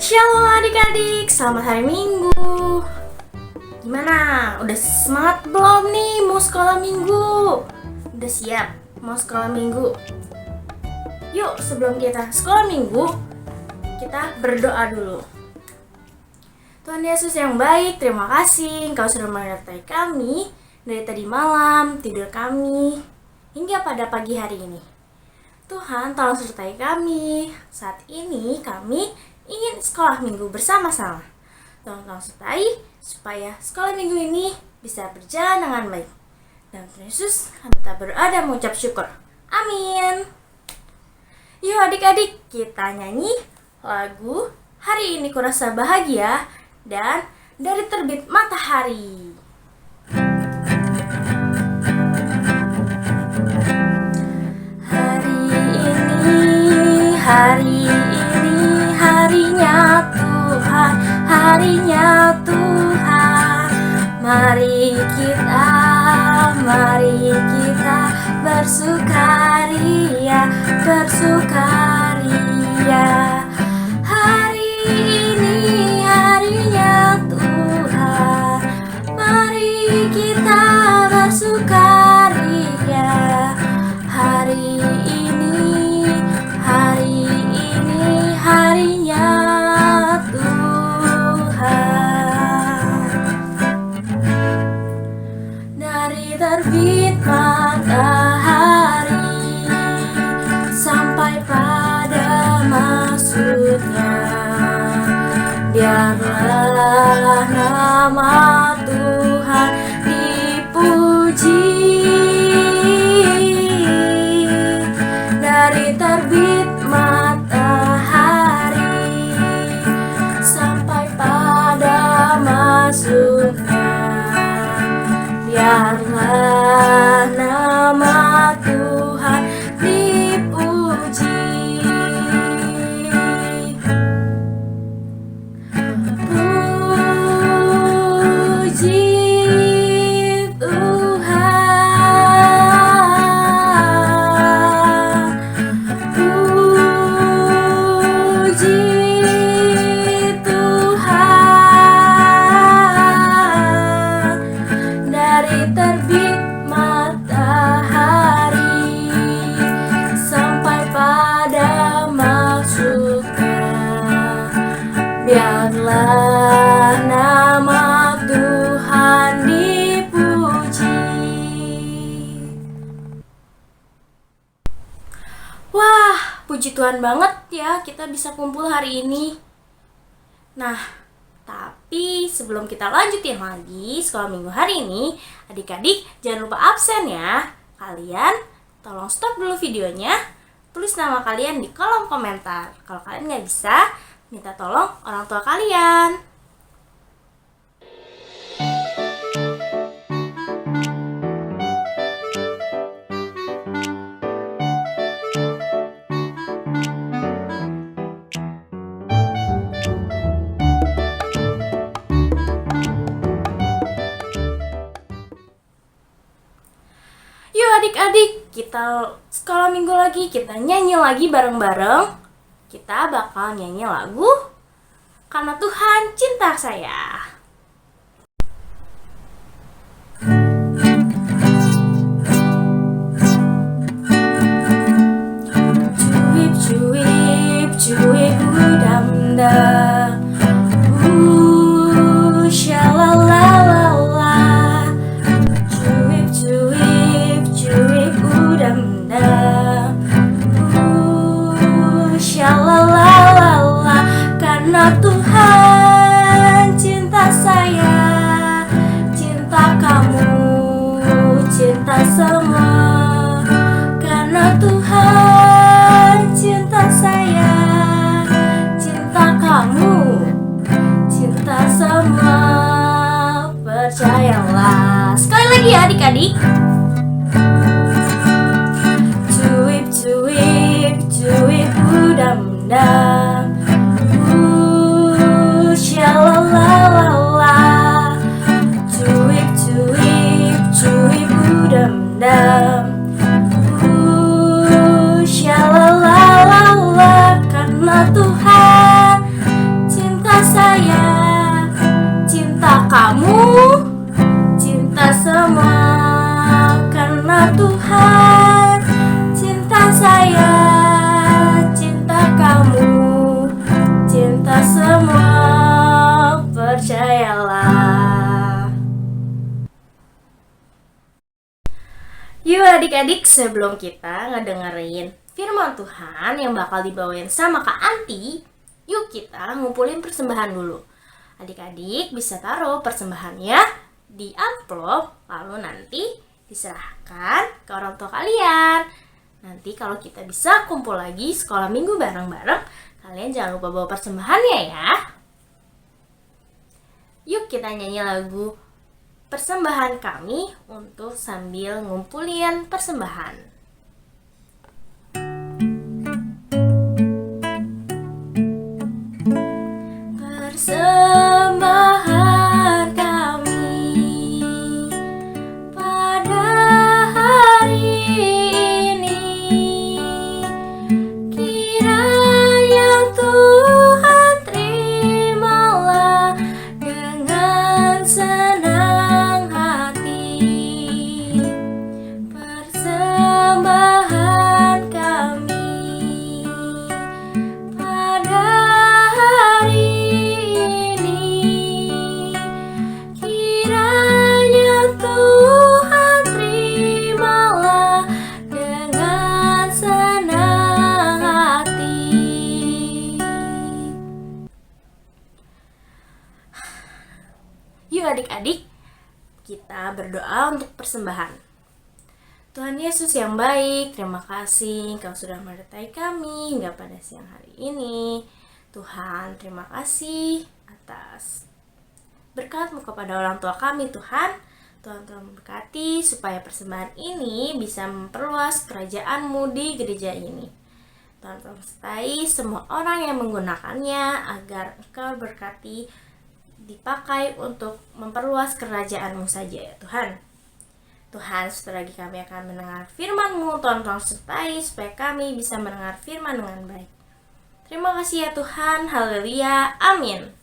Shalom adik-adik, selamat hari Minggu. Gimana? Udah semangat belum nih mau sekolah Minggu? Udah siap mau sekolah Minggu? Yuk sebelum kita sekolah Minggu, kita berdoa dulu. Tuhan Yesus yang baik, terima kasih Engkau sudah menyertai kami dari tadi malam, tidur kami, hingga pada pagi hari ini. Tuhan tolong sertai kami. Saat ini kami ingin sekolah minggu bersama-sama. Tolong sertai supaya sekolah minggu ini bisa berjalan dengan baik. Dan Tuhan Yesus kami tak berdoa dan mengucap syukur. Amin. Yuk adik-adik, kita nyanyi lagu Hari Ini Kurasa Bahagia dan Dari Terbit Matahari. Hari ini harinya Tuhan, harinya Tuhan. Mari kita bersukaria, bersukaria. Hari ini harinya Tuhan, mari kita bersukaria. Hari ini harinya Tuhan. Dari terbit matahari sampai pada maksudnya, biarlah nama Tuhan dipuji. Dari terbit matahari sampai pada maksudnya, biarlah nama Tuhan dipuji. Puji biarlah nama Tuhan dipuji. Wah, puji Tuhan banget ya kita bisa kumpul hari ini. Nah, tapi sebelum kita lanjutin lagi sekolah minggu hari ini, adik-adik jangan lupa absen ya. Kalian tolong stop dulu videonya, tulis nama kalian di kolom komentar. Kalau kalian nggak bisa, minta tolong orang tua kalian. Yuk adik-adik, kita sekolah minggu lagi, kita nyanyi lagi bareng-bareng. Kita bakal nyanyi lagu Karena Tuhan Cinta Saya. Cuip, cuip, cuip, udam-dam. Shalalala. Cuip, cuip, cuip, udam-dam. Shalalala, karena Tuhan cinta saya, cinta kamu, cinta semua. Karena Tuhan cinta saya, cinta kamu, cinta semua. Percayalah. Sekali lagi ya adik-adik. Cuip, cuip, cuip, udam-dam. Shalalala. Cuip, cuip, cuip, udam-dam. Shalalala. Karena Tuhan kamu, cinta semua karena Tuhan. Cinta saya, cinta kamu, cinta semua, percayalah. Yuk adik-adik, sebelum kita ngedengerin firman Tuhan yang bakal dibawain sama Kak Anti, yuk kita ngumpulin persembahan dulu. Adik-adik bisa taruh persembahannya di amplop, lalu nanti diserahkan ke orang tua kalian. Nanti kalau kita bisa kumpul lagi sekolah minggu bareng-bareng, kalian jangan lupa bawa persembahannya ya. Yuk kita nyanyi lagu Persembahan Kami untuk sambil ngumpulin persembahan. Persembahan kami pada hari ini, kiranya Tuhan terimalah dengan senang hati. Persembahan kami pada hari Tuhan terimalah dengan senang hati. Yuk adik-adik, kita berdoa untuk persembahan. Tuhan Yesus yang baik, terima kasih Engkau sudah menyertai kami hingga pada siang hari ini. Tuhan, terima kasih atas berkat-Mu kepada orang tua kami, Tuhan. Tuhan memberkati supaya persembahan ini bisa memperluas kerajaan-Mu di gereja ini. Tuhan sertai semua orang yang menggunakannya agar Engkau berkati dipakai untuk memperluas kerajaan-Mu saja ya Tuhan. Tuhan, setelah lagi kami akan mendengar firman-Mu, Tuhan sertai supaya kami bisa mendengar firman dengan baik. Terima kasih ya Tuhan, haleluya, amin.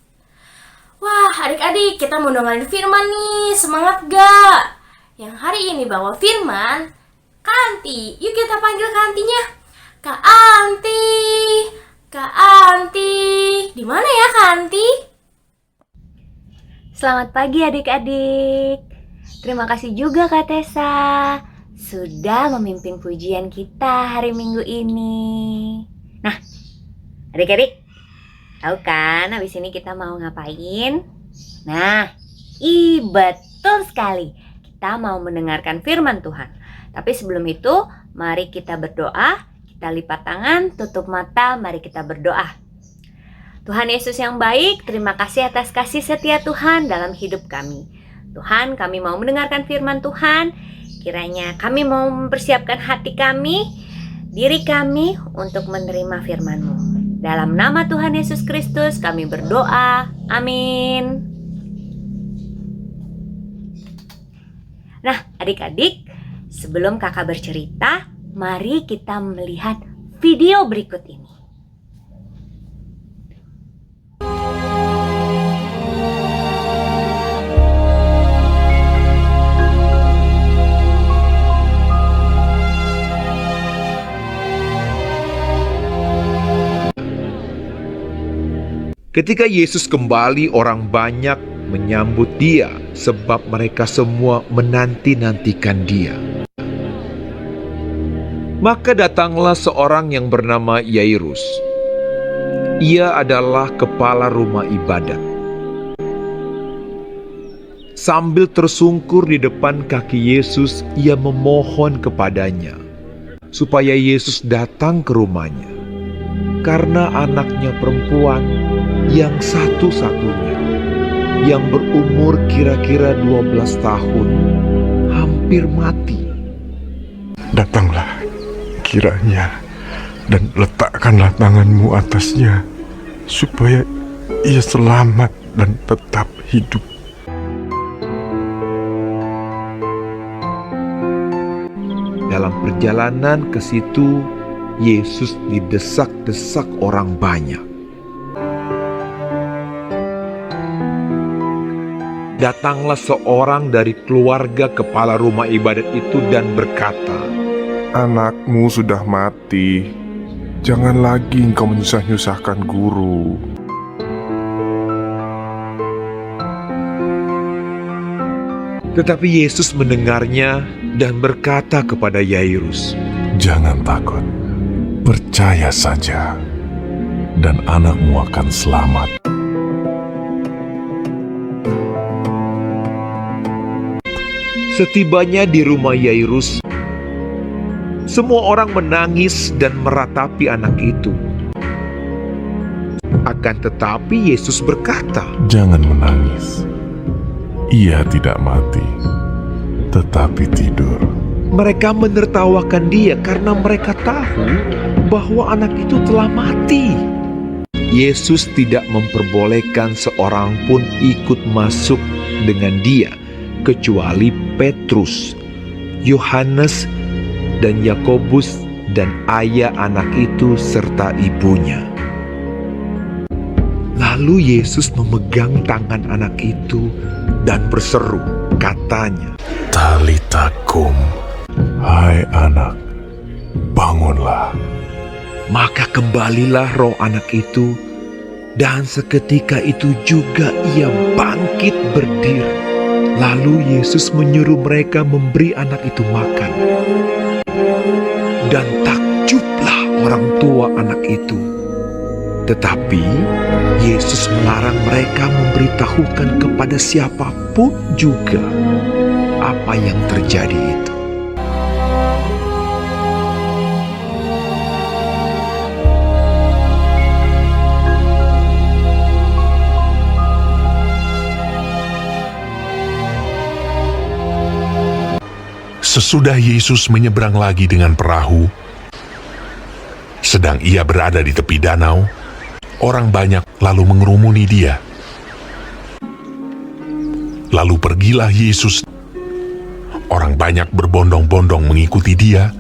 Wah, adik-adik, kita mau dengerin firman nih. Semangat gak? Yang hari ini bawa firman Kak Anti. Yuk kita panggil Kak Antinya. Kak Anti, Kak Anti. Di mana ya Kak Anti? Selamat pagi adik-adik. Terima kasih juga Kak Tessa sudah memimpin pujian kita hari Minggu ini. Nah, adik-adik, tahu kan habis ini kita mau ngapain? Nah, betul sekali. Kita mau mendengarkan firman Tuhan. Tapi sebelum itu, mari kita berdoa. Kita lipat tangan, tutup mata, mari kita berdoa. Tuhan Yesus yang baik, terima kasih atas kasih setia Tuhan dalam hidup kami. Tuhan, kami mau mendengarkan firman Tuhan. Kiranya kami mau mempersiapkan hati kami, diri kami untuk menerima firman-Mu. Dalam nama Tuhan Yesus Kristus kami berdoa. Amin. Nah, adik-adik, sebelum kakak bercerita, mari kita melihat video berikut ini. Ketika Yesus kembali, orang banyak menyambut Dia sebab mereka semua menanti-nantikan Dia. Maka datanglah seorang yang bernama Yairus. Ia adalah kepala rumah ibadat. Sambil tersungkur di depan kaki Yesus, ia memohon kepadanya supaya Yesus datang ke rumahnya, karena anaknya perempuan yang satu-satunya, yang berumur kira-kira 12 tahun, hampir mati. Datanglah kiranya dan letakkanlah tanganmu atasnya, supaya ia selamat dan tetap hidup. Dalam perjalanan ke situ, Yesus didesak-desak orang banyak. Datanglah seorang dari keluarga kepala rumah ibadat itu dan berkata, Anakmu sudah mati. Jangan lagi engkau menyusah-nyusahkan guru. Tetapi Yesus mendengarnya dan berkata kepada Yairus, Jangan takut, percaya saja, dan anakmu akan selamat. Setibanya di rumah Yairus, semua orang menangis dan meratapi anak itu. Akan tetapi Yesus berkata, Jangan menangis. Ia tidak mati, tetapi tidur. mereka menertawakan dia karena mereka tahu bahwa anak itu telah mati. Yesus tidak memperbolehkan seorang pun ikut masuk dengan dia, kecuali Petrus, Yohanes, dan Yakobus, dan ayah anak itu serta ibunya. Lalu Yesus memegang tangan anak itu dan berseru, katanya, Talita kum, hai anak, bangunlah. Maka kembalilah roh anak itu, dan seketika itu juga ia bangkit berdiri. Lalu Yesus menyuruh mereka memberi anak itu makan. Dan takjublah orang tua anak itu. Tetapi Yesus melarang mereka memberitahukan kepada siapapun juga apa yang terjadi itu. Sesudah Yesus menyeberang lagi dengan perahu, sedang ia berada di tepi danau, orang banyak lalu mengerumuni dia. Lalu pergilah Yesus. Orang banyak berbondong-bondong mengikuti dia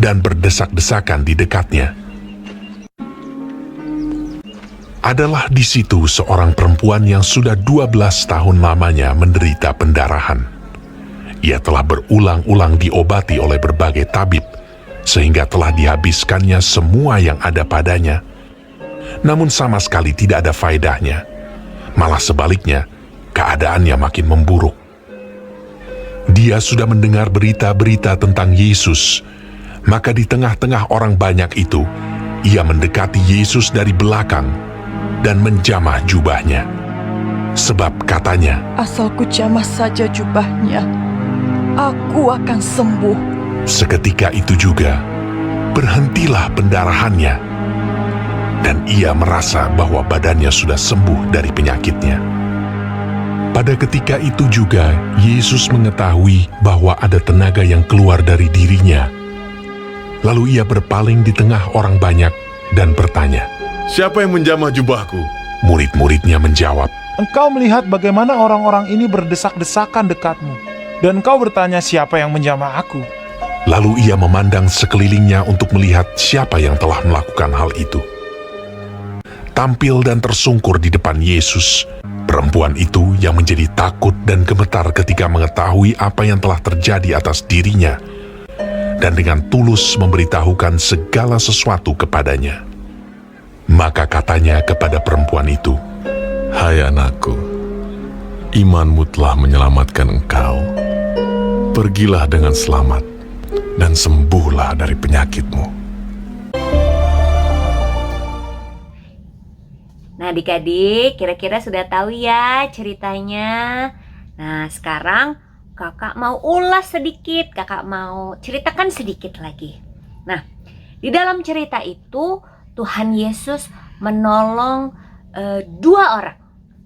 dan berdesak-desakan di dekatnya. Adalah di situ seorang perempuan yang sudah 12 tahun lamanya menderita pendarahan. Ia telah berulang-ulang diobati oleh berbagai tabib, sehingga telah dihabiskannya semua yang ada padanya. Namun sama sekali tidak ada faedahnya. Malah sebaliknya, keadaannya makin memburuk. Dia sudah mendengar berita-berita tentang Yesus, maka di tengah-tengah orang banyak itu, ia mendekati Yesus dari belakang dan menjamah jubahnya. Sebab katanya, Asal ku jamah saja jubahnya, aku akan sembuh. seketika itu juga, berhentilah pendarahannya, dan ia merasa bahwa badannya sudah sembuh dari penyakitnya. Pada ketika itu juga, Yesus mengetahui bahwa ada tenaga yang keluar dari dirinya. Lalu ia berpaling di tengah orang banyak dan bertanya. Siapa yang menjamah jubahku? Murid-muridnya menjawab, Engkau melihat bagaimana orang-orang ini berdesak-desakan dekatmu, dan engkau bertanya siapa yang menjamah aku. Lalu ia memandang sekelilingnya untuk melihat siapa yang telah melakukan hal itu. Tampil dan tersungkur di depan Yesus, perempuan itu yang menjadi takut dan gemetar ketika mengetahui apa yang telah terjadi atas dirinya, dan dengan tulus memberitahukan segala sesuatu kepadanya. Maka katanya kepada perempuan itu, Hai anakku, imanmu telah menyelamatkan engkau. Pergilah dengan selamat dan sembuhlah dari penyakitmu. Nah adik-adik, kira-kira sudah tahu ya ceritanya. Nah sekarang kakak mau ulas sedikit, kakak mau ceritakan sedikit lagi. Nah di dalam cerita itu Tuhan Yesus menolong dua orang,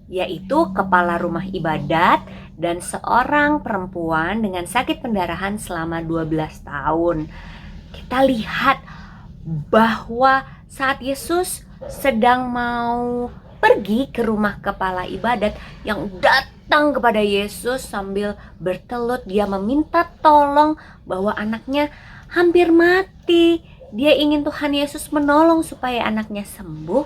yaitu kepala rumah ibadat dan seorang perempuan dengan sakit pendarahan selama 12 tahun. Kita lihat bahwa saat Yesus sedang mau pergi ke rumah kepala ibadat yang datang kepada Yesus sambil bertelut, dia meminta tolong bahwa anaknya hampir mati. Dia ingin Tuhan Yesus menolong supaya anaknya sembuh.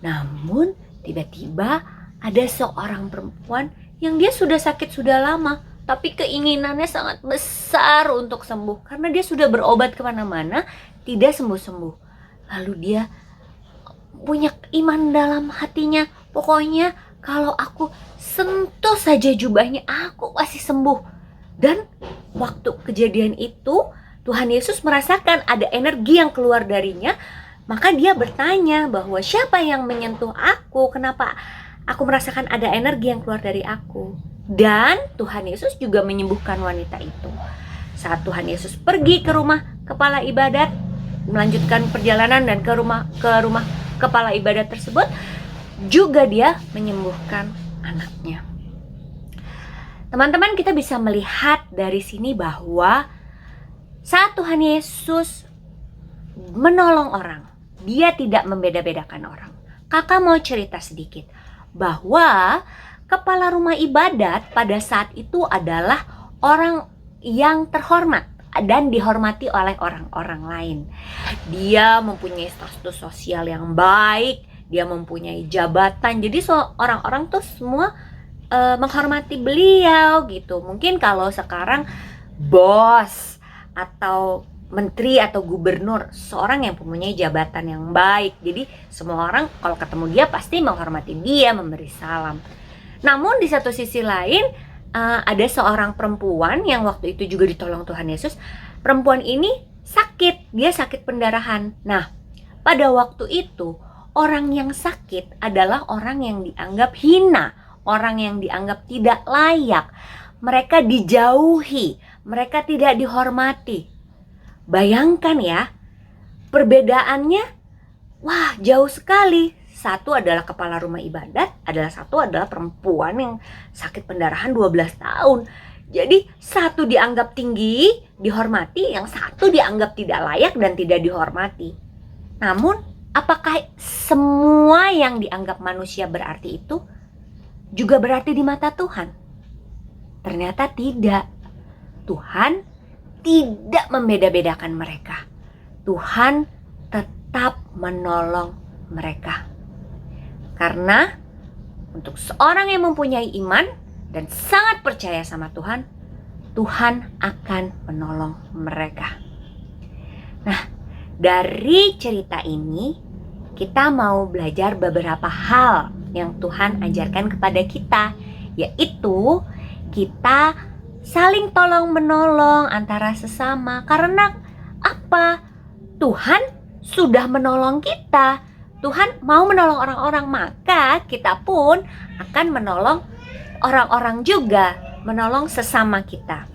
Namun tiba-tiba ada seorang perempuan yang dia sudah sakit sudah lama, tapi keinginannya sangat besar untuk sembuh. Karena dia sudah berobat kemana-mana, tidak sembuh-sembuh. Lalu dia punya iman dalam hatinya, pokoknya kalau aku sentuh saja jubahnya, aku pasti sembuh. Dan waktu kejadian itu, Tuhan Yesus merasakan ada energi yang keluar darinya. Maka dia bertanya bahwa siapa yang menyentuh aku, kenapa aku merasakan ada energi yang keluar dari aku. Dan Tuhan Yesus juga menyembuhkan wanita itu. Saat Tuhan Yesus pergi ke rumah kepala ibadat, melanjutkan perjalanan dan ke rumah kepala ibadat tersebut, juga dia menyembuhkan anaknya. Teman-teman, kita bisa melihat dari sini bahwa saat Tuhan Yesus menolong orang, dia tidak membeda-bedakan orang. Kakak mau cerita sedikit bahwa kepala rumah ibadat pada saat itu adalah orang yang terhormat dan dihormati oleh orang-orang lain. Dia mempunyai status sosial yang baik, dia mempunyai jabatan. Jadi orang-orang tuh semua menghormati beliau gitu. Mungkin kalau sekarang bos atau menteri atau gubernur, seorang yang mempunyai jabatan yang baik. Jadi semua orang kalau ketemu dia pasti menghormati dia, memberi salam. Namun di satu sisi lain ada seorang perempuan yang waktu itu juga ditolong Tuhan Yesus. Perempuan ini sakit, dia sakit pendarahan. Nah, pada waktu itu orang yang sakit adalah orang yang dianggap hina, orang yang dianggap tidak layak. Mereka dijauhi, mereka tidak dihormati. Bayangkan ya, perbedaannya wah jauh sekali. Satu adalah kepala rumah ibadat, satu adalah perempuan yang sakit pendarahan 12 tahun. Jadi satu dianggap tinggi, dihormati, yang satu dianggap tidak layak dan tidak dihormati. Namun, apakah semua yang dianggap manusia berarti itu juga berarti di mata Tuhan? Ternyata tidak. Tuhan tidak membeda-bedakan mereka. Tuhan tetap menolong mereka. Karena untuk seorang yang mempunyai iman dan sangat percaya sama Tuhan, Tuhan akan menolong mereka. Nah, dari cerita ini kita mau belajar beberapa hal yang Tuhan ajarkan kepada kita, yaitu kita saling tolong menolong antara sesama. Karena apa? Tuhan sudah menolong kita. Tuhan mau menolong orang-orang, maka kita pun akan menolong orang-orang juga, menolong sesama kita.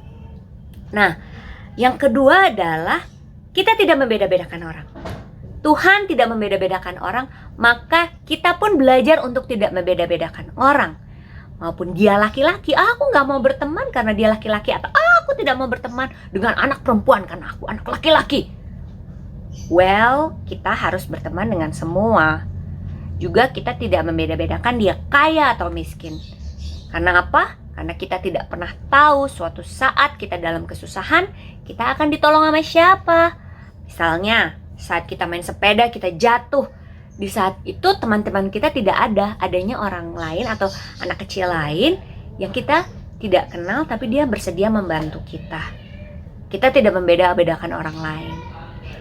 Nah, yang kedua adalah kita tidak membeda-bedakan orang. Tuhan tidak membeda-bedakan orang, maka kita pun belajar untuk tidak membeda-bedakan orang. Maupun dia laki-laki, aku gak mau berteman karena dia laki-laki, atau aku tidak mau berteman dengan anak perempuan karena aku anak laki-laki. Well, kita harus berteman dengan semua. Juga kita tidak membeda-bedakan dia kaya atau miskin. Karena apa? Karena kita tidak pernah tahu suatu saat kita dalam kesusahan, kita akan ditolong sama siapa. Misalnya, saat kita main sepeda, kita jatuh. Di saat itu teman-teman kita tidak ada, adanya orang lain atau anak kecil lain yang kita tidak kenal, tapi dia bersedia membantu kita. Kita tidak membeda-bedakan orang lain.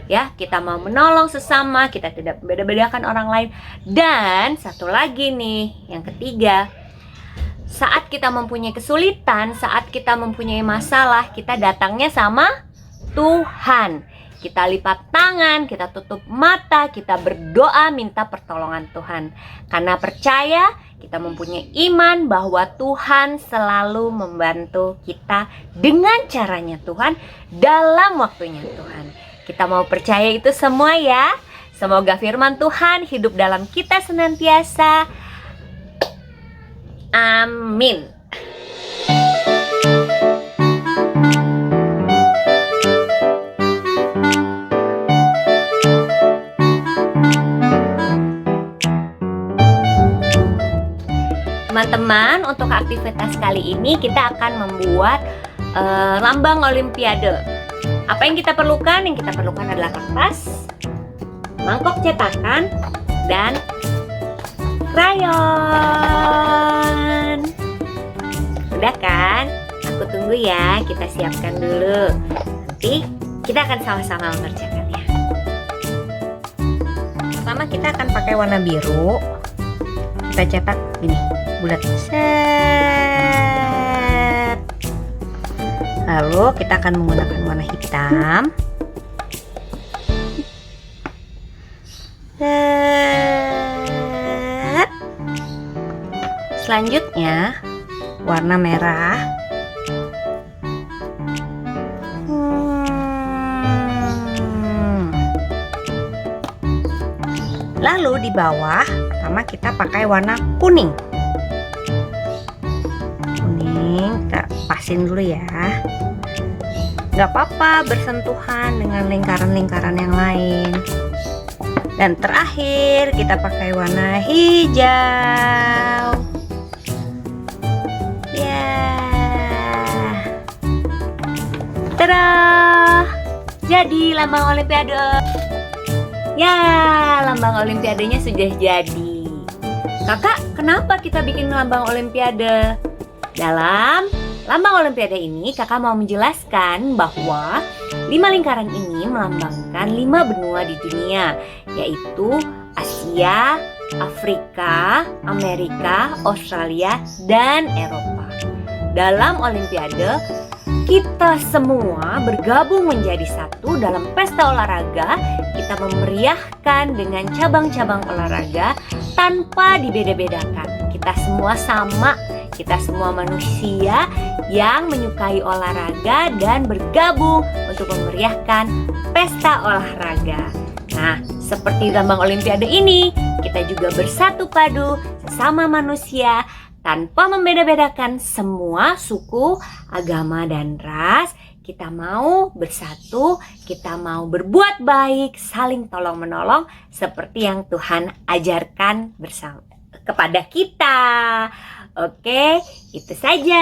Ya, kita mau menolong sesama, kita tidak membeda-bedakan orang lain. Dan satu lagi nih, yang ketiga, saat kita mempunyai kesulitan, saat kita mempunyai masalah, kita datangnya sama Tuhan. Kita lipat tangan, kita tutup mata, kita berdoa minta pertolongan Tuhan. Karena percaya, kita mempunyai iman bahwa Tuhan selalu membantu kita dengan caranya Tuhan, dalam waktunya Tuhan. Kita mau percaya itu semua ya. Semoga firman Tuhan hidup dalam kita senantiasa. Amin. Teman-teman, untuk aktivitas kali ini kita akan membuat lambang olimpiade. Apa yang kita perlukan? Yang kita perlukan adalah kertas, mangkok cetakan, dan krayon. Minggu ya, kita siapkan dulu. Nanti kita akan sama-sama mengerjakannya. Pertama kita akan pakai warna biru. Kita cetak gini, bulat. Set. Lalu kita akan menggunakan warna hitam. Set. Selanjutnya warna merah. Lalu di bawah pertama kita pakai warna kuning. Kuning kita pasin dulu ya. Gak apa-apa bersentuhan dengan lingkaran-lingkaran yang lain. Dan terakhir kita pakai warna hijau. Ya. Tada! Jadi lambang Olimpiade. Ya, lambang Olimpiadenya sudah jadi. Kakak, kenapa kita bikin lambang Olimpiade? Dalam lambang Olimpiade ini, kakak mau menjelaskan bahwa 5 lingkaran ini melambangkan 5 benua di dunia, yaitu Asia, Afrika, Amerika, Australia, dan Eropa. Dalam Olimpiade, kita semua bergabung menjadi satu dalam pesta olahraga. Kita memeriahkan dengan cabang-cabang olahraga tanpa dibeda-bedakan. Kita semua sama, kita semua manusia yang menyukai olahraga dan bergabung untuk memeriahkan pesta olahraga. Nah, seperti lambang Olimpiade ini, kita juga bersatu padu sesama manusia tanpa membeda-bedakan semua suku, agama, dan ras. Kita mau bersatu, kita mau berbuat baik, saling tolong-menolong seperti yang Tuhan ajarkan bersama kepada kita. Oke, itu saja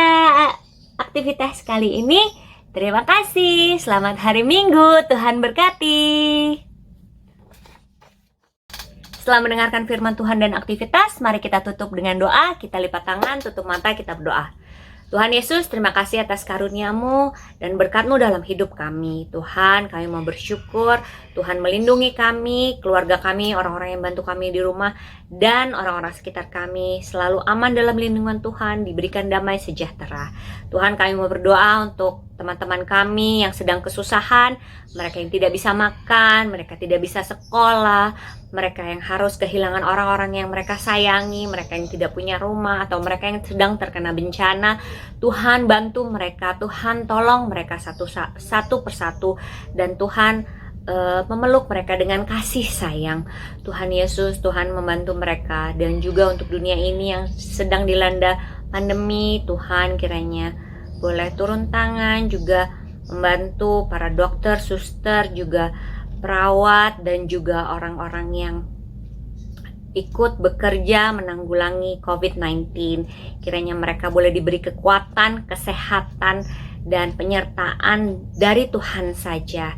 aktivitas kali ini. Terima kasih. Selamat hari Minggu. Tuhan berkati. Setelah mendengarkan firman Tuhan dan aktivitas, mari kita tutup dengan doa. Kita lipat tangan, tutup mata, kita berdoa. Tuhan Yesus, terima kasih atas karunia-Mu dan berkat-Mu dalam hidup kami. Tuhan, kami mau bersyukur. Tuhan melindungi kami, keluarga kami, orang-orang yang bantu kami di rumah, dan orang-orang sekitar kami selalu aman dalam lindungan Tuhan, diberikan damai sejahtera. Tuhan, kami mau berdoa untuk teman-teman kami yang sedang kesusahan, mereka yang tidak bisa makan, mereka tidak bisa sekolah, mereka yang harus kehilangan orang-orang yang mereka sayangi, mereka yang tidak punya rumah, atau mereka yang sedang terkena bencana. Tuhan, bantu mereka, Tuhan tolong mereka satu persatu, dan Tuhan memeluk mereka dengan kasih sayang. Tuhan Yesus, Tuhan membantu mereka, dan juga untuk dunia ini yang sedang dilanda pandemi, Tuhan kiranya boleh turun tangan, juga membantu para dokter, suster, juga perawat, dan juga orang-orang yang ikut bekerja menanggulangi COVID-19. Kiranya mereka boleh diberi kekuatan, kesehatan, dan penyertaan dari Tuhan saja.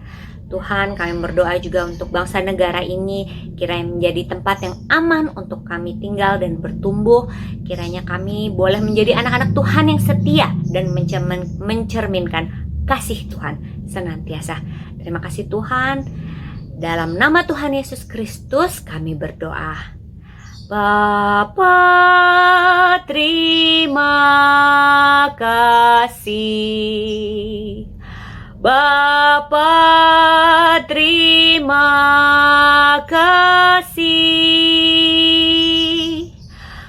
Tuhan, kami berdoa juga untuk bangsa negara ini, kiranya menjadi tempat yang aman untuk kami tinggal dan bertumbuh. Kiranya kami boleh menjadi anak-anak Tuhan yang setia dan mencerminkan kasih Tuhan senantiasa. Terima kasih Tuhan. Dalam nama Tuhan Yesus Kristus kami berdoa. Bapa, terima kasih. Bapa, terima kasih.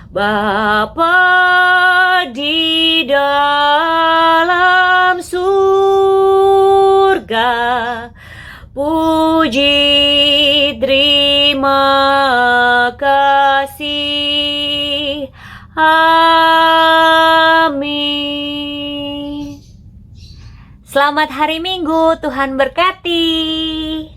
Bapa di dalam surga, puji terima kasih. Amin. Selamat hari Minggu, Tuhan berkati.